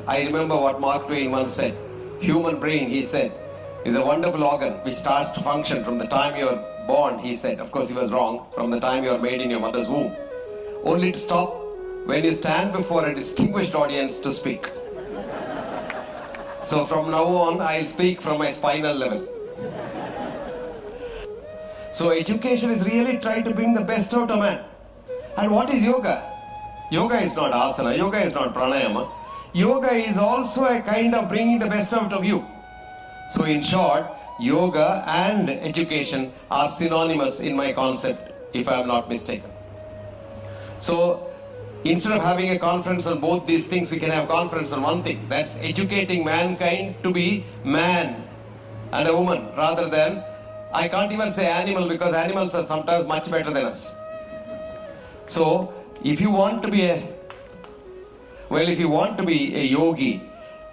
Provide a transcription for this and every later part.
I remember what Mark Twain once said. Human brain, he said, is a wonderful organ which starts to function from the time you are born, he said. Of course, he was wrong. From the time you are made in your mother's womb. Only to stop when you stand before a distinguished audience to speak. So from now on, I'll speak from my spinal level. So education is really trying to bring the best out of man. And what is yoga? Yoga is not asana, yoga is not pranayama. Yoga is also a kind of bringing the best out of you. So in short, yoga and education are synonymous in my concept, if I am not mistaken. So instead of having a conference on both these things, we can have a conference on one thing. That's educating mankind to be man and a woman, rather than, I can't even say animal, because animals are sometimes much better than us. So if you want to be a yogi,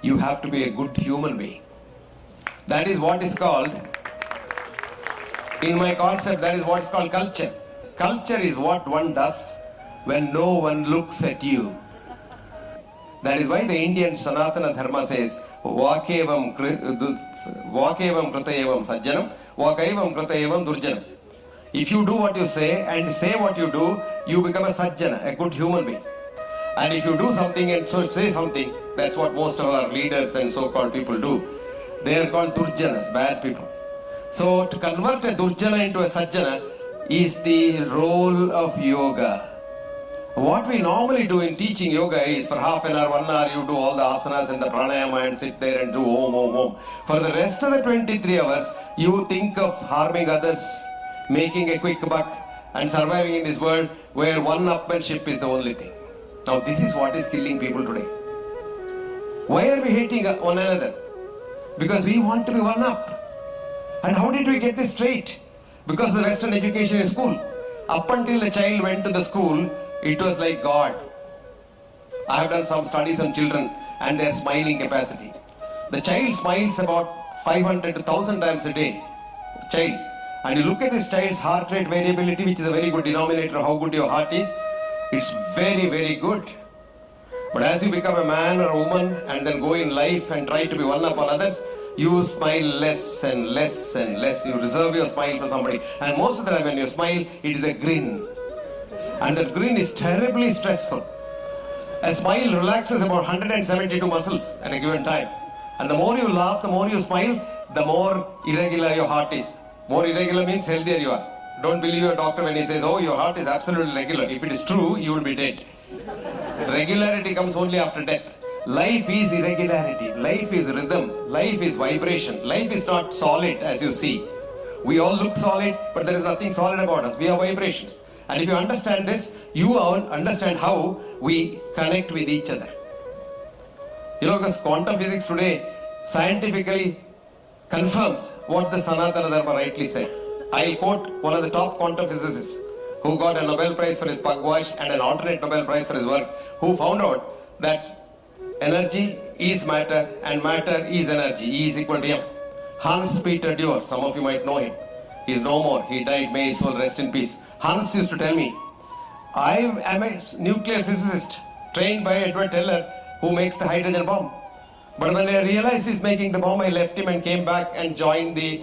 you have to be a good human being. That is what is called, in my concept, that is what is called culture. Culture is what one does when no one looks at you. That is why the Indian Sanatana Dharma says, Vakevam kritayevam sajjanam, Vakaivam kritayevam durjanam. If you do what you say and say what you do, you become a sajjana, a good human being. And if you do something and so say something, that's what most of our leaders and so-called people do. They are called durjanas, bad people. So to convert a durjana into a sajjana is the role of yoga. What we normally do in teaching yoga is for half an hour, 1 hour, you do all the asanas and the pranayama and sit there and do om, om, om. For the rest of the 23 hours, you think of harming others, making a quick buck, and surviving in this world where one-upmanship is the only thing. Now this is what is killing people today. Why are we hating one another? Because we want to be one up. And how did we get this straight? Because the Western education in school. Up until the child went to the school, it was like God. I have done some studies on children and their smiling capacity. The child smiles about 500 to 1,000 times a day. Child. And you look at this child's heart rate variability, which is a very good denominator of how good your heart is. It's very, very good. But as you become a man or a woman and then go in life and try to be one up on others, you smile less and less and less. You reserve your smile for somebody. And most of the time when you smile, it is a grin. And that grin is terribly stressful. A smile relaxes about 172 muscles at a given time. And the more you laugh, the more you smile, the more irregular your heart is. More irregular means healthier you are. Don't believe your doctor when he says, oh, your heart is absolutely regular. If it is true, you will be dead. Regularity comes only after death. Life is irregularity. Life is rhythm. Life is vibration. Life is not solid as you see. We all look solid, but there is nothing solid about us. We are vibrations. And if you understand this, you understand how we connect with each other. You know, because quantum physics today scientifically confirms what the Sanatana Dharma rightly said. I'll quote one of the top quantum physicists who got a Nobel Prize for his pugwash and an alternate Nobel Prize for his work, who found out that energy is matter and matter is energy. E is equal to M. Hans Peter Dewar, some of you might know him. He is no more. He died. May his soul rest in peace. Hans used to tell me, I am a nuclear physicist trained by Edward Teller, who makes the hydrogen bomb. But when I realized he's making the bomb, I left him and came back and joined the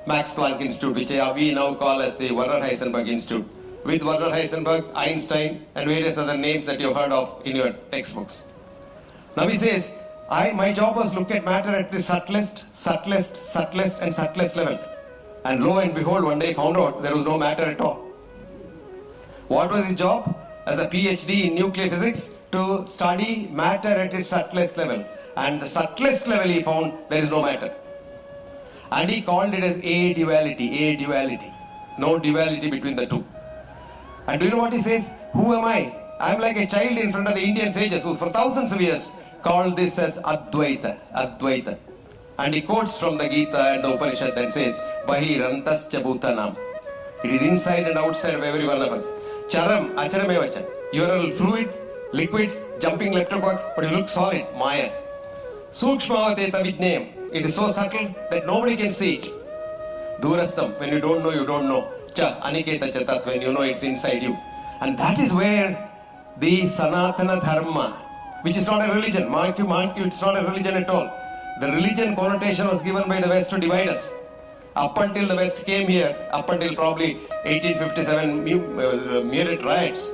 Max Planck Institute, which we now call as the Werner Heisenberg Institute, with Werner Heisenberg, Einstein, and various other names that you've heard of in your textbooks. Now he says, my job was to look at matter at the subtlest level. And lo and behold, one day found out there was no matter at all. What was his job? As a PhD in nuclear physics, to study matter at its subtlest level. And the subtlest level he found there is no matter. And he called it as a duality. No duality between the two. And do you know what he says? Who am I? I am like a child in front of the Indian sages who for thousands of years called this as Advaita. And he quotes from the Gita and the Upanishad that says, Bahirantascha Bhutanam. It is inside and outside of every one of us. Charam, Acharamevacha. You are a fluid, liquid, jumping letterbox, but you look solid, Maya. Sukshmavateta Vijnayam. It is so subtle that nobody can see it. Durastam, when you don't know, you don't know. Cha, Aniketa Chatat, when you know it's inside you. And that is where the Sanatana Dharma which is not a religion. Mark you, it's not a religion at all. The religion connotation was given by the West to divide us. Up until the West came here, up until probably 1857 Meerut riots,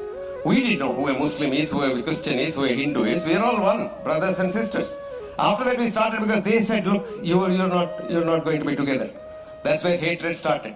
we didn't know who a Muslim is, who a Christian is, who a Hindu is. We are all one, brothers and sisters. After that we started because they said, look, you're not going to be together. That's where hatred started.